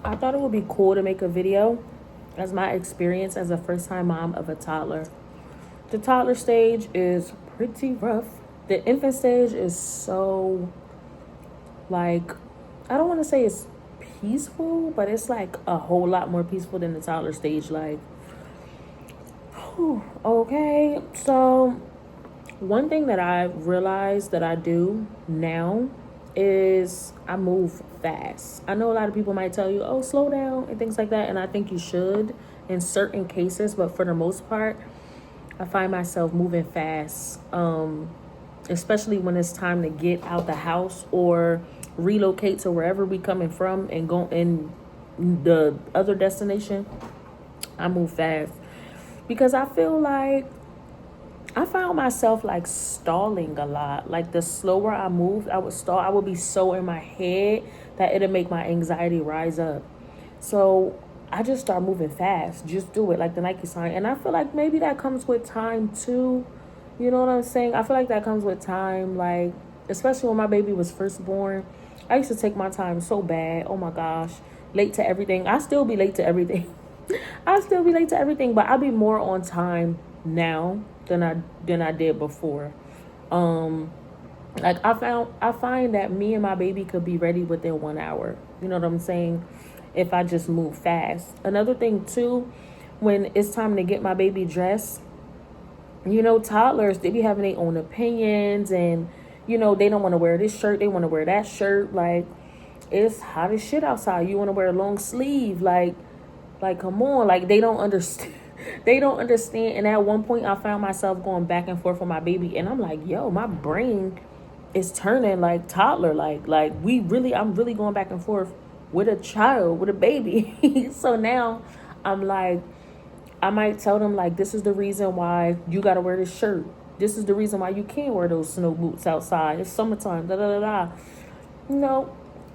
I thought it would be cool to make a video as my experience as a first time mom of a toddler. The toddler stage is pretty rough. The infant stage is so, like, I don't want to say it's peaceful, but it's like a whole lot more peaceful than the toddler stage. Like, whew, okay. So, one thing that I realized that I do now is I move fast. I know a lot of people might tell you, oh, slow down and things like that. And I think you should in certain cases, but for the most part, I find myself moving fast, especially when it's time to get out the house or relocate to wherever we coming from and go in the other destination. I move fast because I feel like I found myself like stalling a lot. Like the slower I moved, I would stall. I would be so in my head that it'll make my anxiety rise up. So I just start moving fast. Just do it, like the Nike sign. And I feel like maybe that comes with time too. You know what I'm saying? I feel like that comes with time. Like, especially when my baby was first born, I used to take my time so bad. Oh my gosh. Late to everything. I still be late to everything. I still be late to everything, but I'll be more on time now than I did before. Um like I find that me and my baby could be ready within 1 hour. You know what I'm saying? If I just move fast. Another thing too, when it's time to get my baby dressed, toddlers, they be having their own opinions and they don't want to wear this shirt, they want to wear that shirt. Like, it's hot as shit outside. You want to wear a long sleeve, like come on, like they don't understand. They don't understand. And at one point I found myself going back and forth with my baby and I'm like, yo, my brain is turning like toddler, like I'm really going back and forth with a child, with a baby. So now I'm like, I might tell them like, this is the reason why you got to wear this shirt. This is the reason why you can't wear those snow boots outside. It's summertime. Da da da da.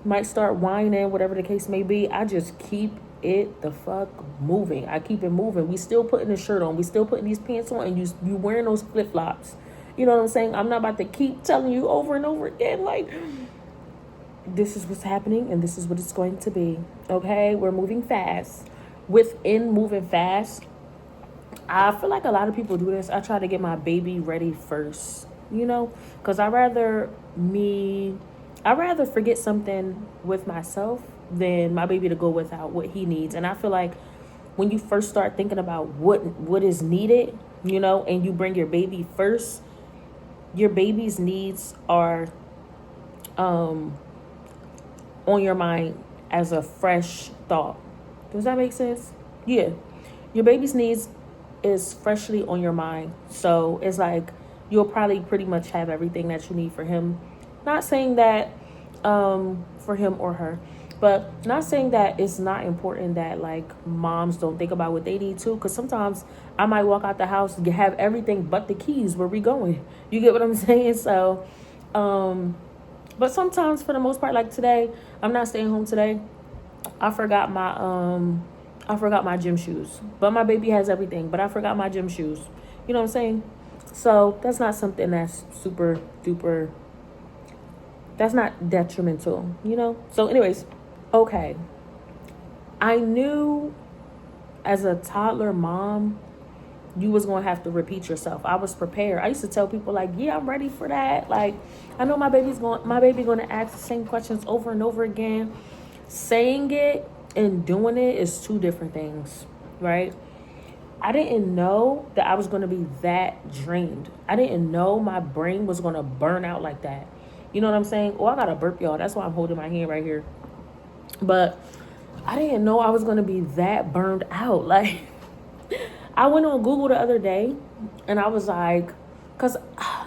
Might start whining, whatever the case may be. I just keep it the fuck moving. I keep it moving. We still putting the shirt on. We still putting these pants on, and you wearing those flip flops. You know what I'm saying? I'm not about to keep telling you over and over again, like, this is what's happening and this is what it's going to be. Okay, we're moving fast. Within moving fast, I feel like a lot of people do this. I try to get my baby ready first, because I rather forget something with myself than my baby to go without what he needs. And I feel like when you first start thinking about what is needed, and you bring your baby first, your baby's needs are on your mind as a fresh thought. Does that make sense? Yeah. Your baby's needs is freshly on your mind. So it's like you'll probably pretty much have everything that you need for him. Not saying that for him or her, but not saying that it's not important that like moms don't think about what they need too, because sometimes I might walk out the house and have everything but the keys where we going. You get what I'm saying? So but sometimes, for the most part, like today, I'm not staying home today. I forgot my gym shoes. But my baby has everything, but I forgot my gym shoes. You know what I'm saying? So that's not something that's super duper, that's not detrimental, So anyways, okay. I knew as a toddler mom, you was going to have to repeat yourself. I was prepared. I used to tell people like, yeah, I'm ready for that. Like, I know my baby going to ask the same questions over and over again. Saying it and doing it is two different things, right? I didn't know that I was going to be that drained. I didn't know my brain was going to burn out like that. You know what I'm saying? Oh, I got to burp, y'all. That's why I'm holding my hand right here. But I didn't know I was going to be that burned out. Like, I went on Google the other day and I was like, because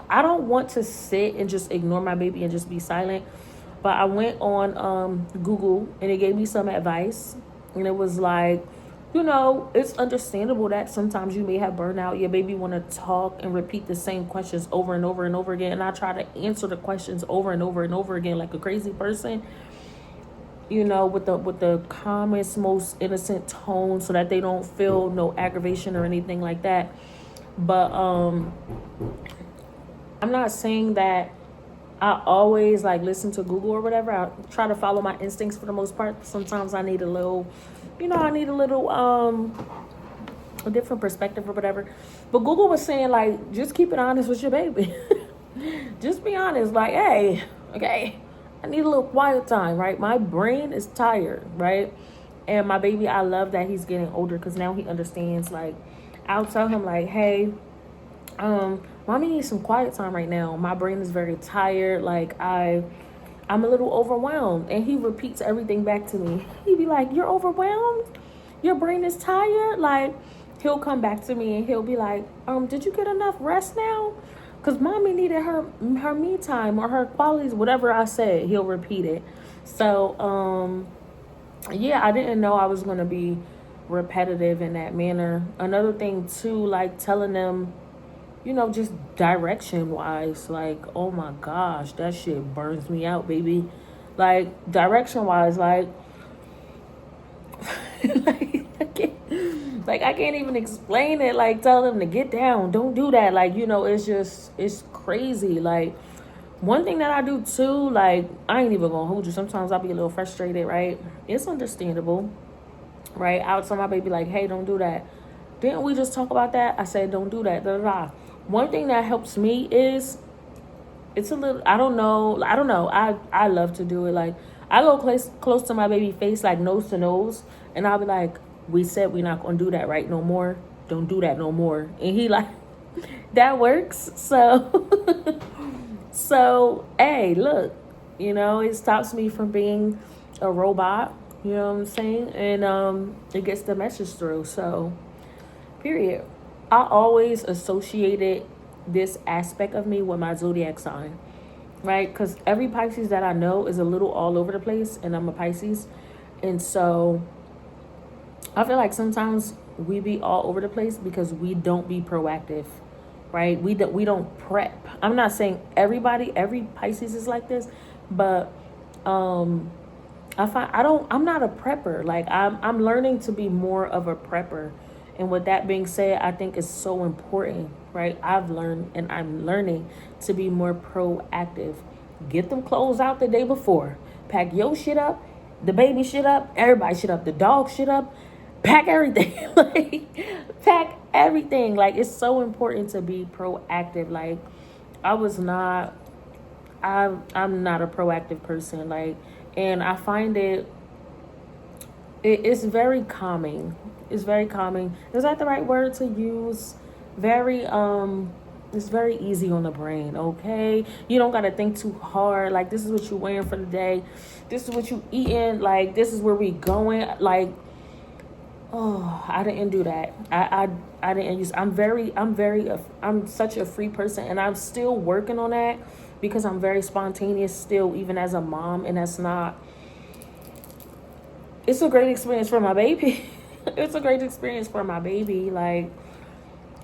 I don't want to sit and just ignore my baby and just be silent. But I went on Google and it gave me some advice. And it was like, it's understandable that sometimes you may have burnout. Your baby want to talk and repeat the same questions over and over and over again. And I try to answer the questions over and over and over again like a crazy person. With the calmest, most innocent tone so that they don't feel no aggravation or anything like that. But I'm not saying that I always like listen to Google or whatever. I try to follow my instincts for the most part. Sometimes I need a little, I need a little a different perspective or whatever. But Google was saying like, just keep it honest with your baby. Just be honest, like, hey, okay, I need a little quiet time, right? My brain is tired, right? And my baby, I love that he's getting older because now he understands. Like, I'll tell him like, hey, mommy needs some quiet time right now. My brain is very tired. Like, I'm a little overwhelmed. And he repeats everything back to me. He'd be like, you're overwhelmed? Your brain is tired? Like, he'll come back to me and he'll be like, did you get enough rest now? Because mommy needed her me time or her qualities, whatever I said, he'll repeat it. So, yeah, I didn't know I was going to be repetitive in that manner. Another thing, too, like telling them, just direction wise, like, oh my gosh, that shit burns me out, baby. Like, direction wise, like, I can't even explain it. Like, tell them to get down, don't do that. Like, it's crazy. Like, one thing that I do too, like, I ain't even gonna hold you. Sometimes I'll be a little frustrated, right? It's understandable, right? I would tell my baby, like, hey, don't do that. Didn't we just talk about that? I said, don't do that. Da, da, da. One thing that helps me is, it's a little, I don't know. I love to do it. Like, I go close to my baby face, like nose to nose, and I'll be like, we said we're not going to do that, right? No more. Don't do that no more. And he like, that works. So, hey, look, it stops me from being a robot. You know what I'm saying? And it gets the message through. So, period. I always associated this aspect of me with my zodiac sign, right? Because every Pisces that I know is a little all over the place, and I'm a Pisces. And so I feel like sometimes we be all over the place because we don't be proactive, right? We don't prep. I'm not saying every Pisces is like this, but I'm not a prepper. Like, I'm learning to be more of a prepper. And with that being said, I think it's so important, right? I've learned and I'm learning to be more proactive. Get them clothes out the day before. Pack your shit up, the baby shit up, everybody shit up, the dog shit up. Pack everything. Like, pack everything. Like, it's so important to be proactive. Like, I'm not a proactive person. Like, and I find it's very calming. It's very calming. Is that the right word to use? It's very easy on the brain, okay? You don't gotta think too hard. Like, this is what you're wearing for the day. This is what you eating. Like, this is where we going. Like, oh, I didn't do that. I didn't use. I'm such a free person, and I'm still working on that because I'm very spontaneous still, even as a mom, and that's not. It's a great experience for my baby. It's a great experience for my baby, like,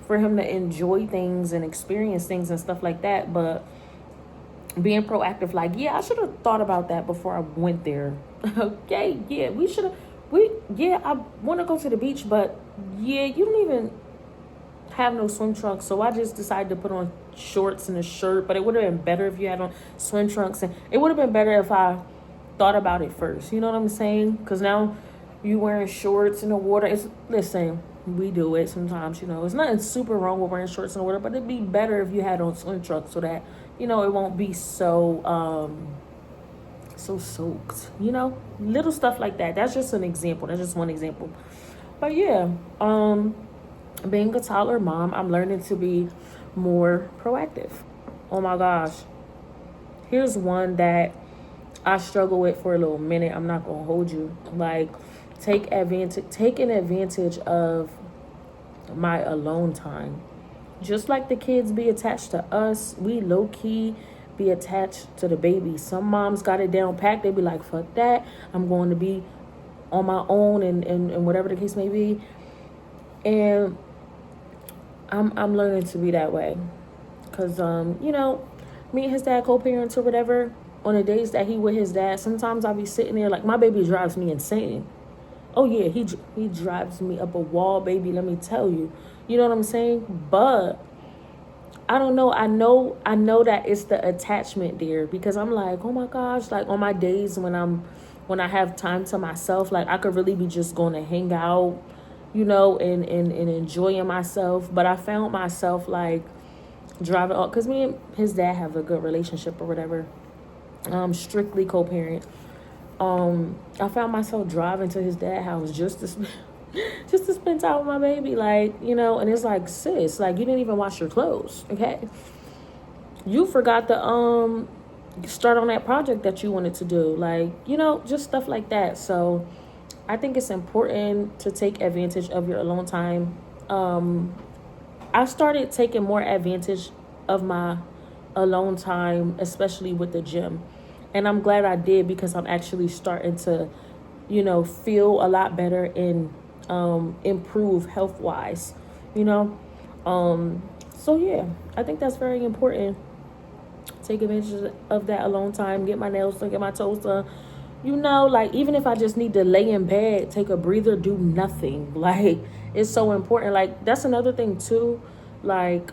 for him to enjoy things and experience things and stuff like that. But being proactive, like, yeah, I should have thought about that before I went there. Okay, yeah, I want to go to the beach, but yeah, you don't even have no swim trunks. So I just decided to put on shorts and a shirt, but it would have been better if you had on swim trunks, and it would have been better if I thought about it first. You know what I'm saying? Because now you wearing shorts in the water. Listen, we do it sometimes, It's nothing super wrong with wearing shorts in the water, but it'd be better if you had on swim trunks so that, it won't be so soaked, little stuff like that. That's just an example. That's just one example. But yeah, being a toddler mom, I'm learning to be more proactive. Oh my gosh. Here's one that I struggle with for a little minute. I'm not gonna hold you. Like, taking advantage of my alone time. Just like the kids be attached to us, we low key be attached to the baby. Some moms got it down packed. They be like, fuck that. I'm going to be on my own and whatever the case may be. And I'm learning to be that way. Cause me and his dad co-parents or whatever. On the days that he with his dad, sometimes I'll be sitting there, like, my baby drives me insane. Oh yeah, he drives me up a wall, baby, let me tell you. You know what I'm saying? But I don't know. I know that it's the attachment there, because I'm like, oh my gosh, like on my days when I have time to myself, like I could really be just going to hang out, and enjoying myself. But I found myself like driving off, because me and his dad have a good relationship or whatever. Strictly co-parent. I found myself driving to his dad's house just to spend time with my baby, like, and it's like, sis, like, you didn't even wash your clothes, okay? You forgot to start on that project that you wanted to do, like, just stuff like that. So I think it's important to take advantage of your alone time. I started taking more advantage of my alone time, especially with the gym. And I'm glad I did, because I'm actually starting to, feel a lot better and improve health wise, you know. So yeah, I think that's very important. Take advantage of that alone time, get my nails done, get my toes done. Like, even if I just need to lay in bed, take a breather, do nothing. Like, it's so important. Like, that's another thing too. Like,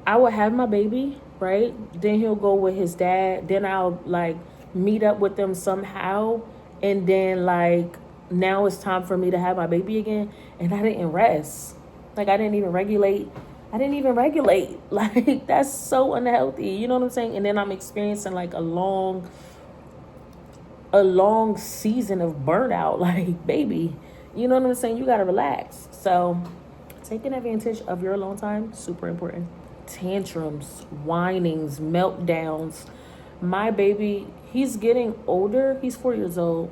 I would have my baby, right? Then he'll go with his dad. Then I'll like meet up with them somehow. And then like now it's time for me to have my baby again. And I didn't rest. Like, I didn't even regulate. Like, that's so unhealthy. You know what I'm saying? And then I'm experiencing like a long season of burnout. Like, baby, you know what I'm saying? You gotta relax. So taking advantage of your alone time, super important. Tantrums, whinings, meltdowns. My baby, he's getting older. He's 4 years old.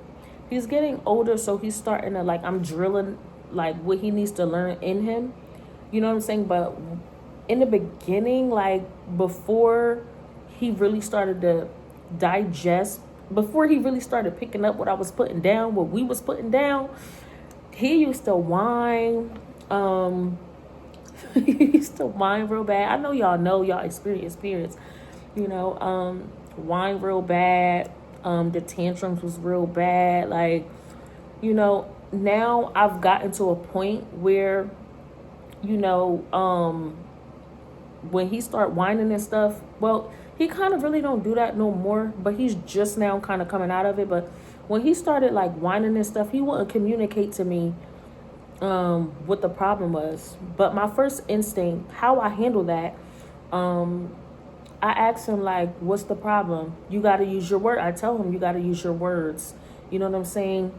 He's getting older, so he's starting to, like, I'm drilling like what he needs to learn in him. You know what I'm saying? But in the beginning, like before he really started to digest, before he really started picking up what I was putting down, what we was putting down, he used to whine. He used to whine real bad. I know y'all experience periods, whine real bad. The tantrums was real bad. Like, now I've gotten to a point where, when he start whining and stuff, well, he kind of really don't do that no more, but he's just now kind of coming out of it. But when he started like whining and stuff, he wouldn't communicate to me what the problem was. But my first instinct, how I handle that, I asked him, like, what's the problem? You got to use your word. I tell him, you got to use your words. You know what I'm saying?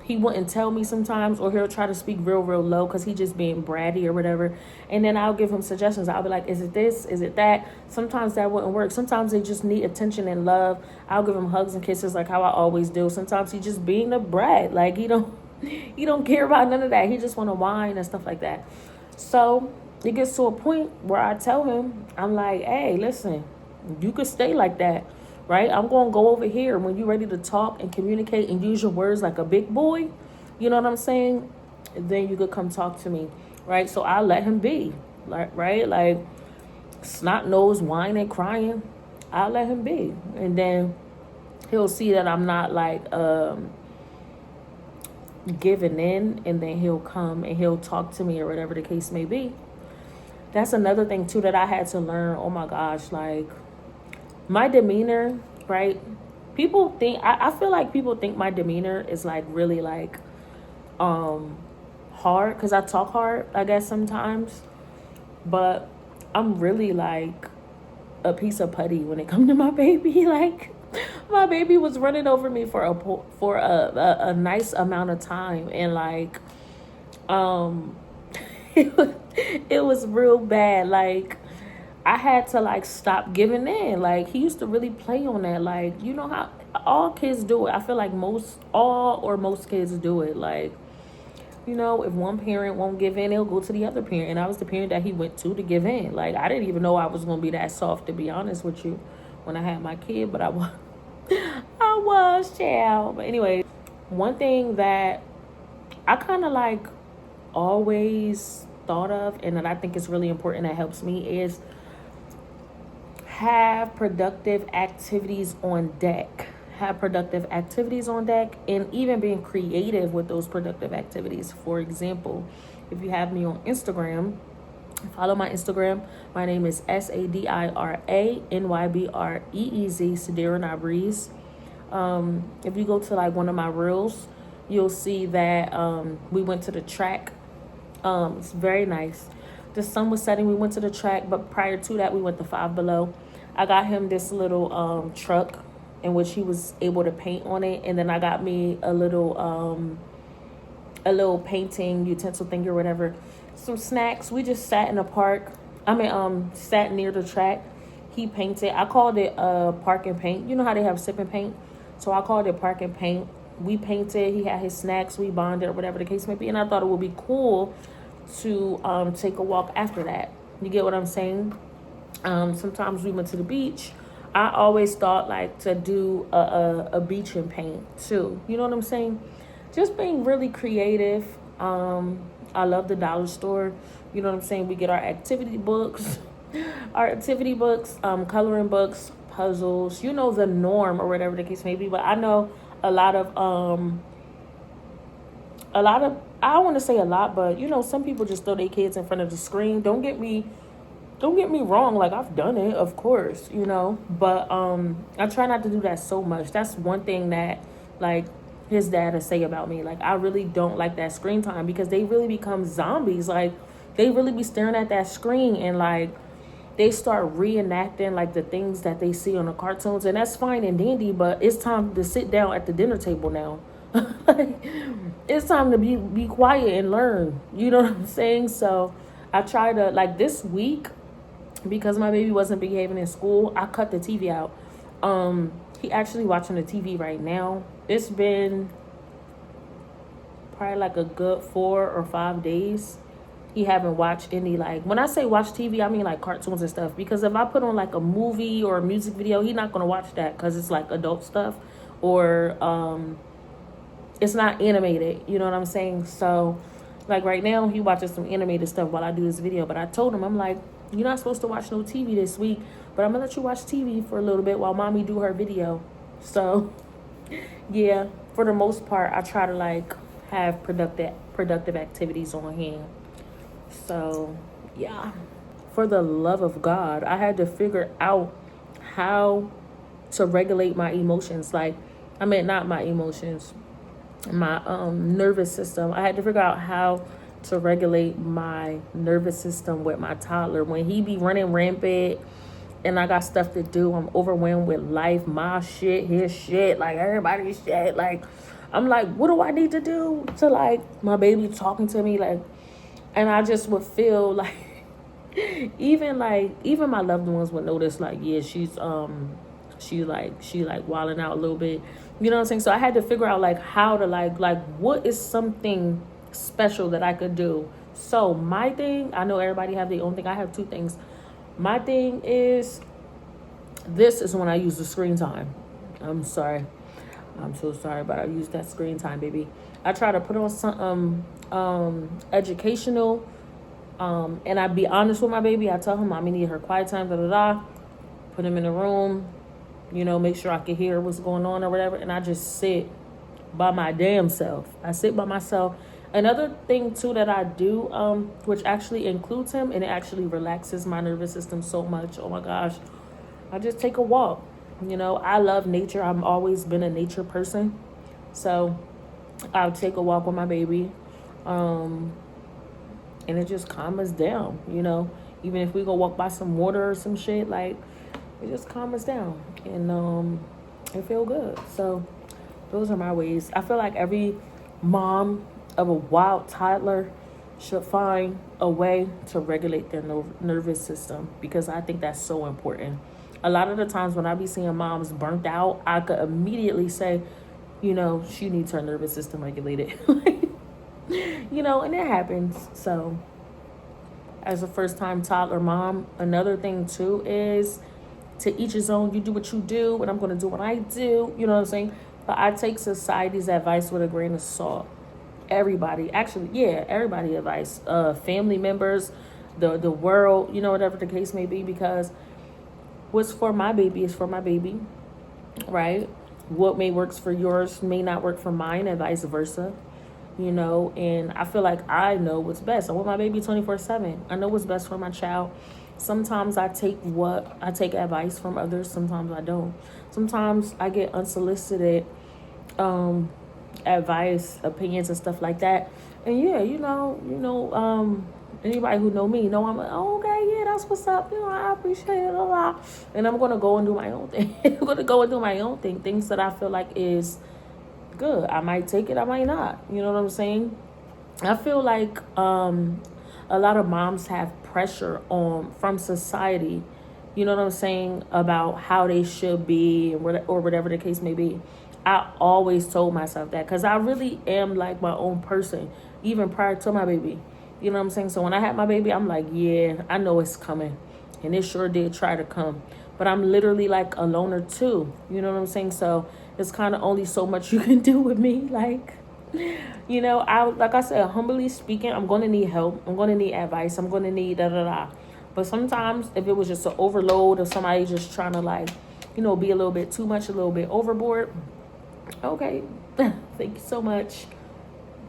He wouldn't tell me sometimes, or he'll try to speak real, real low because he just being bratty or whatever. And then I'll give him suggestions. I'll be like, is it this? Is it that? Sometimes that wouldn't work. Sometimes they just need attention and love. I'll give him hugs and kisses like how I always do. Sometimes he just being a brat. Like, he don't care about none of that. He just want to whine and stuff like that. So it gets to a point where I tell him, I'm like, hey, listen, you could stay like that. Right? I'm going to go over here when you're ready to talk and communicate and use your words like a big boy. You know what I'm saying? Then you could come talk to me. Right? So I let him be. Right? Like, snot nose, whining, crying. I'll let him be. And then he'll see that I'm not like giving in. And then he'll come and he'll talk to me or whatever the case may be. That's another thing too that I had to learn. Oh my gosh, like, my demeanor, right? People think, I feel like people think my demeanor is like really like hard, because I talk hard, I guess, sometimes. But I'm really like a piece of putty when it comes to my baby. Like, my baby was running over me for a nice amount of time, and like it was real bad. Like, I had to like stop giving in. Like, he used to really play on that. Like, you know how all kids do it. I feel like most kids do it. Like, if one parent won't give in, they'll go to the other parent. And I was the parent that he went to give in. Like, I didn't even know I was gonna be that soft, to be honest with you, when I had my kid. But I was, child. But anyway, one thing that I kind of like always thought of, and that I think is really important, that helps me, is have productive activities on deck. And even being creative with those productive activities. For example, if you have me on Instagram, Follow my Instagram. My name is SADIRANYBREEZ, Sadira Nabriz. If you go to like one of my reels, you'll see that we went to the track. It's very nice. The sun was setting. We went to the track, but prior to that, we went to Five Below. I got him this little truck in which he was able to paint on it, and then I got me a little painting utensil thing or whatever. Some snacks. We just sat in the park. Sat near the track. He painted. I called it park and paint. You know how they have sip and paint? So I called it park and paint. We painted. He had his snacks. We bonded or whatever the case may be. And I thought it would be cool to take a walk after that. You get what I'm saying? Sometimes we went to the beach. I always thought like to do a beach and paint too. You know what I'm saying? Just being really creative. I love the dollar store. You know what I'm saying? We get our activity books, coloring books, puzzles, you know, the norm or whatever the case may be. But I know a lot of, I don't want to say a lot, but you know, some people just throw their kids in front of the screen. Don't get me wrong. Like I've done it, of course, you know, but, I try not to do that so much. That's one thing that like, his dad to say about me. Like I really don't like that screen time because they really become zombies. Like they really be staring at that screen and like they start reenacting like the things that they see on the cartoons, and that's fine and dandy, but it's time to sit down at the dinner table now. Like, it's time to be quiet and learn. You know what I'm saying? So I try to like this week because my baby wasn't behaving in school. I cut the TV out. He actually watching the TV right now. It's been probably like a good 4 or 5 days. He haven't watched any, like, when I say watch TV, I mean like cartoons and stuff. Because if I put on like a movie or a music video, he's not going to watch that because it's like adult stuff. Or it's not animated. You know what I'm saying? So like right now, he watches some animated stuff while I do this video. But I told him, I'm like, you're not supposed to watch no TV this week, but I'm gonna let you watch TV for a little bit while mommy do her video. So yeah, for the most part, I try to like have productive activities on hand. So yeah, for the love of God, I had to figure out how to regulate my emotions. Like, I mean, not my emotions, my nervous system. I had to figure out how to regulate my nervous system with my toddler when he be running rampant and I got stuff to do. I'm overwhelmed with life, my shit, his shit, like everybody's shit. Like I'm like, what do I need to do to like my baby talking to me? Like, and I just would feel like even my loved ones would notice like, yeah, she wilding out a little bit. You know what I'm saying? So I had to figure out like how to like what is something special that I could do. So my thing, I know everybody have their own thing. I have 2 things. My thing is, this is when I use the screen time. I'm sorry. I'm so sorry, but I use that screen time, baby. I try to put on some educational, and I be honest with my baby. I tell him I need her quiet time, put him in the room, you know, make sure I can hear what's going on or whatever, and I just sit by my damn self. I sit by myself. Another thing too that I do, which actually includes him, and it actually relaxes my nervous system so much. Oh my gosh, I just take a walk. You know, I love nature. I've always been a nature person, so I'll take a walk with my baby, and it just calms us down. You know, even if we go walk by some water or some shit, like it just calms us down, and it feel good. So those are my ways. I feel like every mom of a wild toddler should find a way to regulate their nervous system, because I think that's so important. A lot of the times when I be seeing moms burnt out, I could immediately say, you know, she needs her nervous system regulated. You know, and it happens. So as a first-time toddler mom, another thing too is to each his own. You do what you do, and I'm going to do what I do. You know what I'm saying? But I take society's advice with a grain of salt. Everybody advice, family members, the world, you know, whatever the case may be, because what's for my baby is for my baby, right? What may works for yours may not work for mine, and vice versa. you know, and I feel like I know what's best. I'm with my baby 24/7. I know what's best for my child. Sometimes I take advice from others, sometimes I don't. Sometimes I get unsolicited advice, opinions and stuff like that. And yeah, anybody who know me know I'm like, oh, okay, yeah, that's what's up. I appreciate it a lot. And I'm gonna go and do my own thing. I'm gonna go and do my own thing. Things that I feel like is good. I might take it, I might not. You know what I'm saying? I feel like a lot of moms have pressure on from society, you know what I'm saying, about how they should be or whatever the case may be. I always told myself that because I really am like my own person, even prior to my baby. You know what I'm saying? So when I had my baby, I'm like, yeah, I know it's coming. And it sure did try to come. But I'm literally like a loner too. You know what I'm saying? So it's kind of only so much you can do with me. Like, like I said, humbly speaking, I'm going to need help. I'm going to need advice. I'm going to need da da da. But sometimes if it was just an overload of somebody just trying to like, be a little bit too much, a little bit overboard. Okay, thank you so much.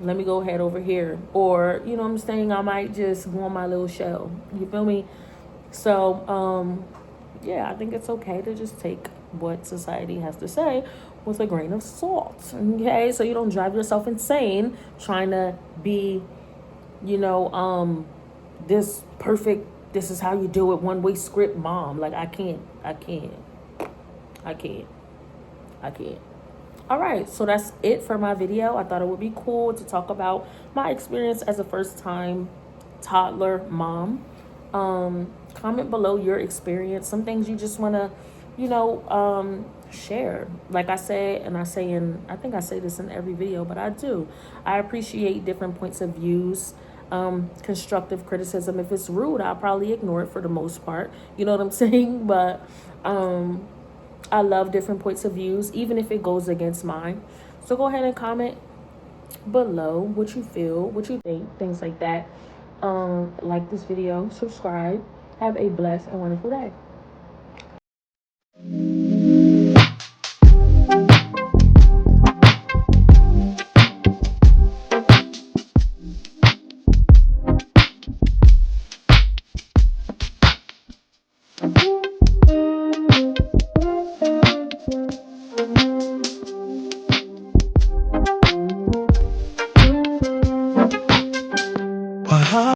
Let me go ahead over here. Or, you know what I'm saying? I might just go on my little show. You feel me? So, yeah, I think it's okay to just take what society has to say with a grain of salt. Okay, so you don't drive yourself insane trying to be, this perfect, this is how you do it, one way script mom. Like, I can't. All right, so that's it for my video. I thought it would be cool to talk about my experience as a first-time toddler mom. Comment below your experience, some things you just want to, share. Like I said, and I think I say this in every video, but I do. I appreciate different points of views. Constructive criticism. If it's rude, I'll probably ignore it for the most part. You know what I'm saying? But I love different points of views, even if it goes against mine. So go ahead and comment below what you feel, what you think, things like that. Like this video, subscribe. Have a blessed and wonderful day.